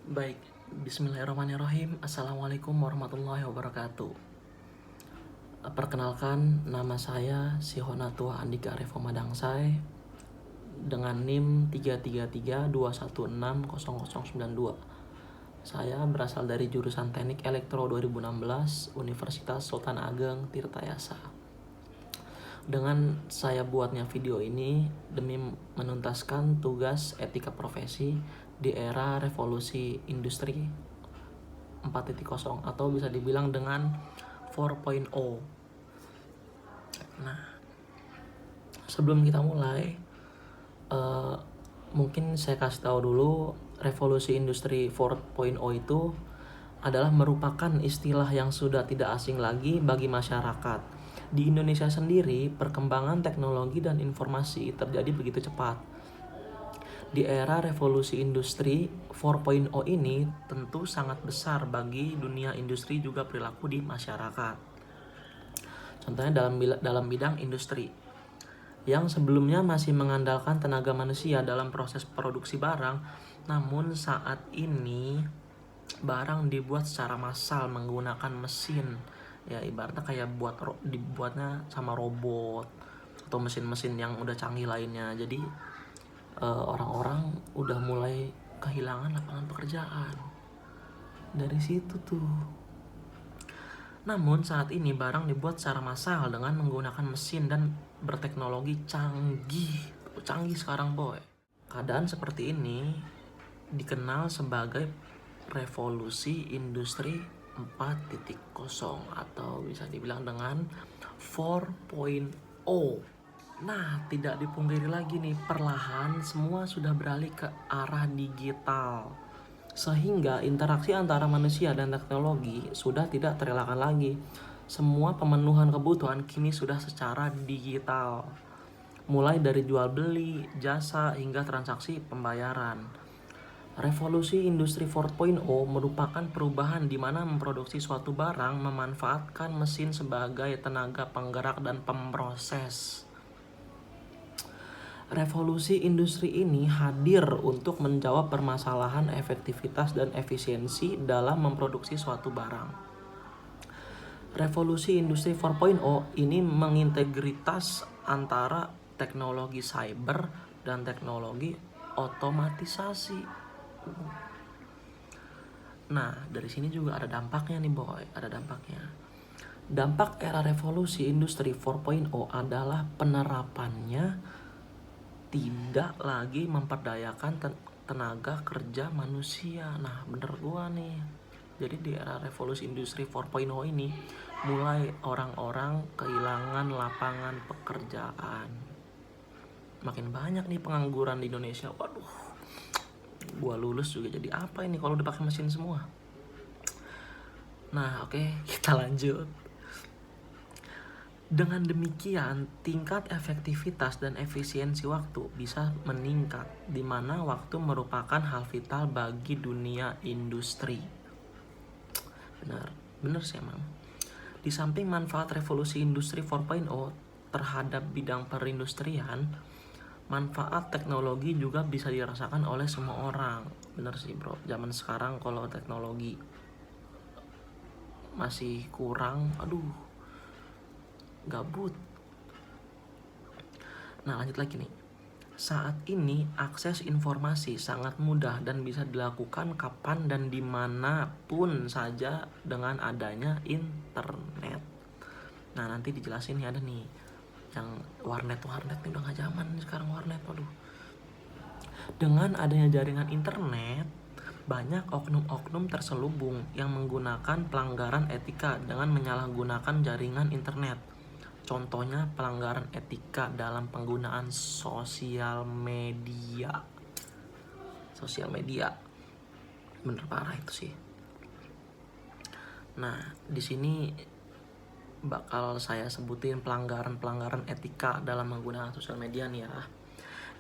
Baik, bismillahirrahmanirrahim. Assalamualaikum warahmatullahi wabarakatuh. Perkenalkan, nama saya Sihonatua Andika Revo Madangsai dengan NIM 33321600092. Saya berasal dari jurusan Teknik Elektro 2016 Universitas Sultan Ageng Tirtayasa. Dengan saya buatnya video ini demi menuntaskan tugas etika profesi di era revolusi industri 4.0 atau bisa dibilang dengan 4.0. Nah, sebelum kita mulai, mungkin saya kasih tahu dulu revolusi industri 4.0 itu adalah merupakan istilah yang sudah tidak asing lagi bagi masyarakat. Di Indonesia sendiri, perkembangan teknologi dan informasi terjadi begitu cepat. Di era revolusi industri 4.0 ini tentu sangat besar bagi dunia industri juga perilaku di masyarakat. Contohnya dalam bidang industri yang sebelumnya masih mengandalkan tenaga manusia dalam proses produksi barang, namun saat ini barang dibuat secara massal menggunakan mesin. Ya ibaratnya kayak dibuatnya sama robot atau mesin-mesin yang udah canggih lainnya. Jadi orang-orang udah mulai kehilangan lapangan pekerjaan dari situ tuh. Namun saat ini barang dibuat secara massal dengan menggunakan mesin dan berteknologi canggih sekarang boy. Keadaan seperti ini dikenal sebagai revolusi industri 4.0 atau bisa dibilang dengan 4.0. Nah, tidak dipungkiri lagi nih, perlahan semua sudah beralih ke arah digital. Sehingga interaksi antara manusia dan teknologi sudah tidak terelakkan lagi. Semua pemenuhan kebutuhan kini sudah secara digital. Mulai dari jual beli, jasa, hingga transaksi pembayaran. Revolusi industri 4.0 merupakan perubahan di mana memproduksi suatu barang memanfaatkan mesin sebagai tenaga penggerak dan pemproses. Revolusi industri ini hadir untuk menjawab permasalahan efektivitas dan efisiensi dalam memproduksi suatu barang. Revolusi industri 4.0 ini mengintegritas antara teknologi cyber dan teknologi otomatisasi. Nah, dari sini juga ada dampaknya nih boy, ada dampaknya. Dampak era revolusi industri 4.0 adalah penerapannya tidak lagi memperdayakan tenaga kerja manusia. Nah, bener gua nih. Jadi di era revolusi industri 4.0 ini mulai orang-orang kehilangan lapangan pekerjaan. Makin banyak nih pengangguran di Indonesia. Waduh, gua lulus juga jadi apa ini kalau udah pakai mesin semua. Nah, oke, kita lanjut. Dengan demikian, tingkat efektivitas dan efisiensi waktu bisa meningkat, di mana waktu merupakan hal vital bagi dunia industri. Benar sih emang. Di samping manfaat revolusi industri 4.0 terhadap bidang perindustrian, manfaat teknologi juga bisa dirasakan oleh semua orang. Bener sih bro, zaman sekarang kalau teknologi masih kurang, aduh, gabut. Nah, lanjut lagi nih. Saat ini akses informasi sangat mudah dan bisa dilakukan kapan dan dimanapun saja dengan adanya internet. Nah, nanti dijelasin nih, ada nih yang warnet nih udah gak zaman nih sekarang warnet. Waduh. Dengan adanya jaringan internet, banyak oknum-oknum terselubung yang menggunakan pelanggaran etika dengan menyalahgunakan jaringan internet. Contohnya pelanggaran etika dalam penggunaan sosial media. Bener parah itu sih. Nah, di sini bakal saya sebutin pelanggaran etika dalam menggunakan sosial media nih ya.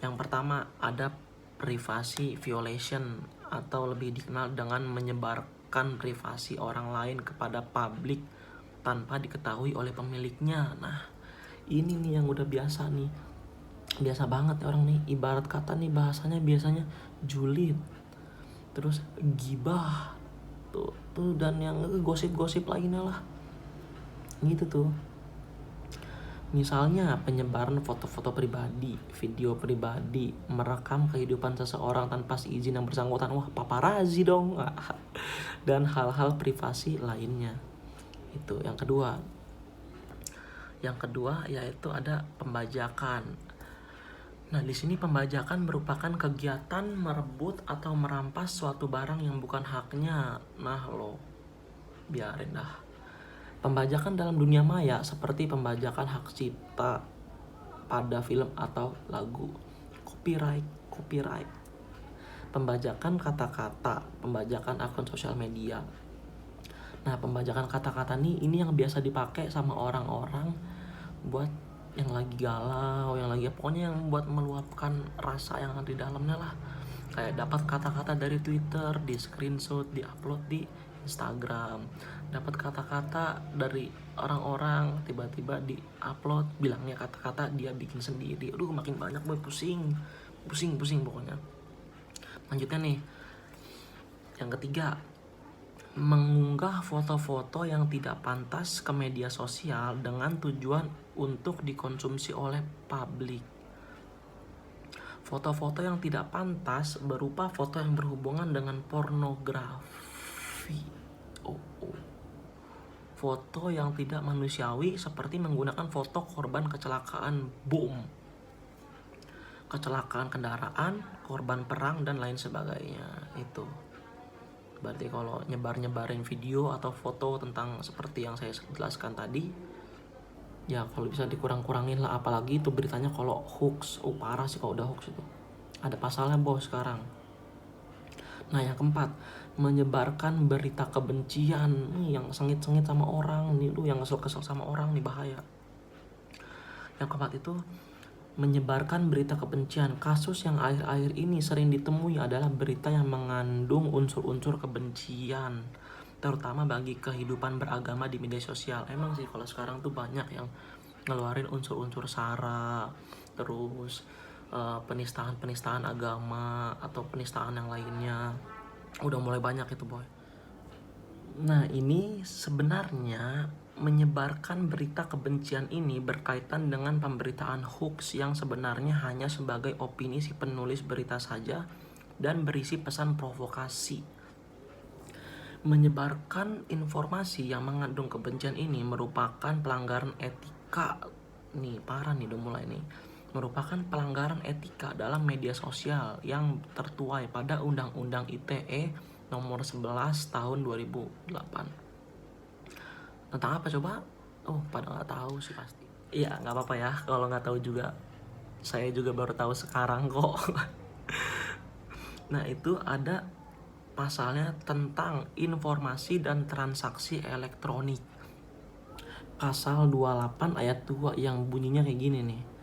Yang pertama ada privacy violation atau lebih dikenal dengan menyebarkan privasi orang lain kepada publik tanpa diketahui oleh pemiliknya. Nah, ini nih yang udah biasa nih. Biasa banget orang nih, ibarat kata nih bahasanya biasanya julid. terus gibah tuh dan yang gosip-gosip lainnya lah gitu tuh. Misalnya penyebaran foto-foto pribadi, video pribadi, merekam kehidupan seseorang tanpa izin yang bersangkutan, wah paparazi dong. Dan hal-hal privasi lainnya. Itu yang kedua. Yang kedua yaitu ada pembajakan. Nah, di sini pembajakan merupakan kegiatan merebut atau merampas suatu barang yang bukan haknya. Nah, lo biarin dah. Pembajakan dalam dunia maya seperti pembajakan hak cipta pada film atau lagu, copyright, pembajakan kata-kata, pembajakan akun sosial media. Nah, pembajakan kata-kata ini yang biasa dipakai sama orang-orang buat yang lagi galau, yang lagi pokoknya yang buat meluapkan rasa yang ada di dalamnya lah. Kayak dapat kata-kata dari Twitter, di screenshot, di upload di Instagram. Dapat kata-kata dari orang-orang, tiba-tiba di upload, bilangnya kata-kata dia bikin sendiri. Aduh, makin banyak boy, pusing pokoknya. Lanjutnya nih, yang ketiga, mengunggah foto-foto yang tidak pantas ke media sosial dengan tujuan untuk dikonsumsi oleh publik. Foto-foto yang tidak pantas berupa foto yang berhubungan dengan pornografi. Foto yang tidak manusiawi seperti menggunakan foto korban kecelakaan bom, kecelakaan kendaraan, korban perang, dan lain sebagainya. Itu berarti kalau nyebarin video atau foto tentang seperti yang saya jelaskan tadi, ya kalau bisa dikurang-kurangin lah. Apalagi itu beritanya kalau hoax, parah sih kalau udah hoax itu. Ada pasalnya bos sekarang. Nah, yang keempat, menyebarkan berita kebencian nih yang sengit-sengit sama orang nih, lu yang kesel-kesel sama orang nih, bahaya. Yang keempat itu menyebarkan berita kebencian. Kasus yang akhir-akhir ini sering ditemui adalah berita yang mengandung unsur-unsur kebencian, terutama bagi kehidupan beragama di media sosial. Emang sih kalau sekarang tuh banyak yang ngeluarin unsur-unsur sara, terus penistaan agama atau penistaan yang lainnya. Udah mulai banyak itu boy. Nah, ini sebenarnya menyebarkan berita kebencian ini berkaitan dengan pemberitaan hoax yang sebenarnya hanya sebagai opini si penulis berita saja dan berisi pesan provokasi. Menyebarkan informasi yang mengandung kebencian ini merupakan pelanggaran etika. Nih, parah nih, udah mulai nih. Merupakan pelanggaran etika dalam media sosial yang tertuai pada Undang-Undang ITE nomor 11 tahun 2008. Tentang apa coba? Oh, pada nggak tahu sih pasti. Iya, nggak apa-apa ya kalau nggak tahu juga. Saya juga baru tahu sekarang kok. Nah, itu ada pasalnya tentang informasi dan transaksi elektronik. Pasal 28 ayat 2 yang bunyinya kayak gini nih.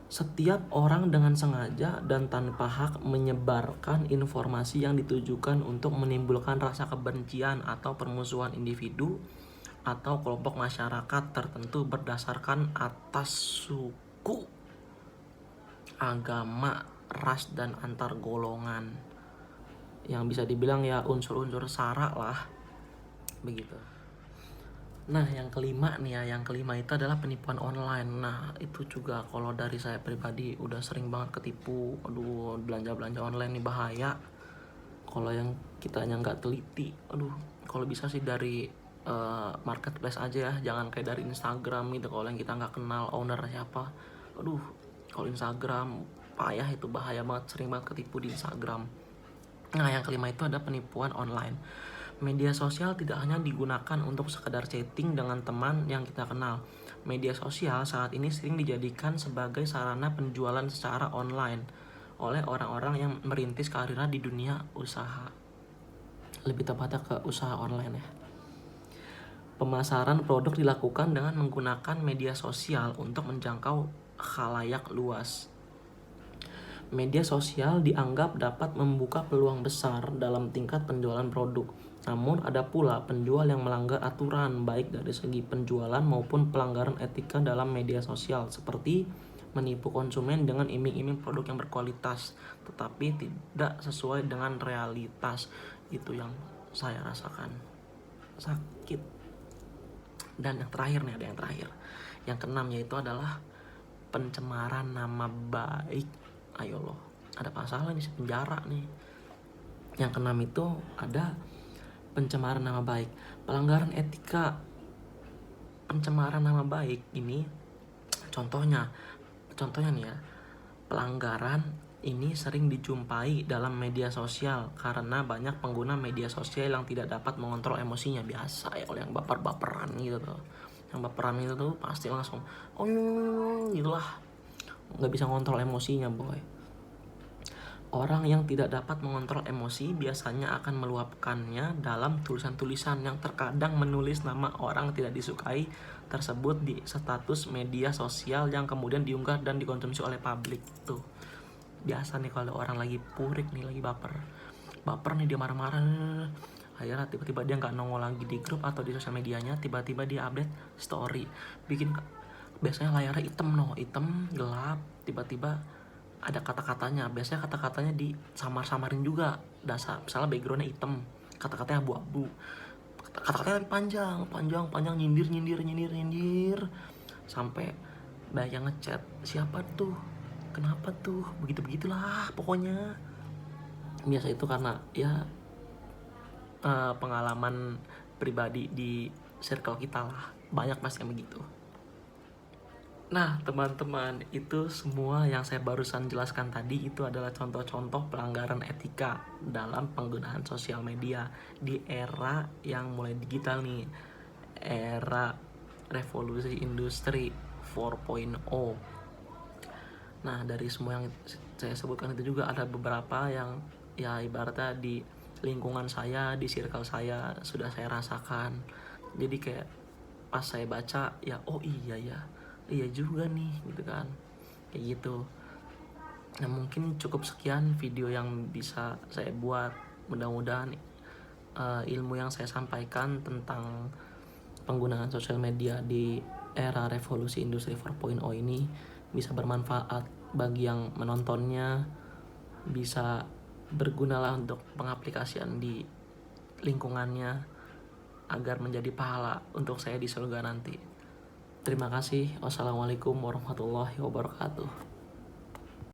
Setiap orang dengan sengaja dan tanpa hak menyebarkan informasi yang ditujukan untuk menimbulkan rasa kebencian atau permusuhan individu atau kelompok masyarakat tertentu berdasarkan atas suku, agama, ras, dan antar golongan. Yang bisa dibilang ya unsur-unsur sara lah, begitu. Nah, yang kelima nih ya, yang kelima itu adalah penipuan online. Nah, itu juga kalau dari saya pribadi udah sering banget ketipu. Aduh, belanja-belanja online nih bahaya. Kalau yang kitanya nggak teliti, kalau bisa sih dari marketplace aja ya, jangan kayak dari Instagram gitu. Kalau yang kita nggak kenal ownernya siapa, kalau Instagram payah, itu bahaya banget, sering banget ketipu di Instagram. Nah, yang kelima itu ada penipuan online. Media sosial tidak hanya digunakan untuk sekedar chatting dengan teman yang kita kenal. Media sosial saat ini sering dijadikan sebagai sarana penjualan secara online oleh orang-orang yang merintis karirnya di dunia usaha. Lebih tepatnya ke usaha online ya. Pemasaran produk dilakukan dengan menggunakan media sosial untuk menjangkau khalayak luas. Media sosial dianggap dapat membuka peluang besar dalam tingkat penjualan produk. Namun ada pula penjual yang melanggar aturan baik dari segi penjualan maupun pelanggaran etika dalam media sosial, seperti menipu konsumen dengan iming-iming produk yang berkualitas tetapi tidak sesuai dengan realitas. Itu yang saya rasakan, sakit. Dan yang terakhir nih, ada yang terakhir, yang keenam, yaitu adalah pencemaran nama baik. Ayo loh, ada masalah nih, penjara nih. Yang keenam itu ada pencemaran nama baik, pelanggaran etika. Pencemaran nama baik ini contohnya nih ya, pelanggaran ini sering dijumpai dalam media sosial karena banyak pengguna media sosial yang tidak dapat mengontrol emosinya. Biasa ya, oleh yang baper-baperan gitu tuh, yang baperan itu tuh pasti langsung gitulah, nggak bisa ngontrol emosinya boy. Orang yang tidak dapat mengontrol emosi biasanya akan meluapkannya dalam tulisan-tulisan yang terkadang menulis nama orang tidak disukai tersebut di status media sosial yang kemudian diunggah dan dikonsumsi oleh publik. Tuh, biasa nih kalau orang lagi purik nih, lagi baper nih, dia marah-marah, akhirnya tiba-tiba dia nggak nongol lagi di grup atau di sosial medianya, tiba-tiba dia update story, bikin biasanya layarnya hitam gelap, tiba-tiba ada kata-katanya, biasanya kata-katanya disamar-samarin juga, misalnya backgroundnya hitam, kata-katanya abu-abu, kata-katanya lebih panjang, nyindir, sampai banyak yang ngechat, siapa tuh, kenapa tuh, begitulah pokoknya. Biasa itu karena ya pengalaman pribadi di circle kita lah, banyak pasti yang begitu. Nah teman-teman, itu semua yang saya barusan jelaskan tadi itu adalah contoh-contoh pelanggaran etika dalam penggunaan sosial media di era yang mulai digital nih, era revolusi industri 4.0. Nah dari semua yang saya sebutkan itu juga ada beberapa yang ya ibaratnya di lingkungan saya, di circle saya sudah saya rasakan. Jadi kayak pas saya baca ya, oh iya juga nih gitu kan, kayak gitu. Nah mungkin cukup sekian video yang bisa saya buat. Mudah-mudahan ilmu yang saya sampaikan tentang penggunaan sosial media di era revolusi industri 4.0 ini bisa bermanfaat bagi yang menontonnya, bisa bergunalah untuk pengaplikasian di lingkungannya agar menjadi pahala untuk saya di surga nanti. Terima kasih. Wassalamualaikum warahmatullahi wabarakatuh.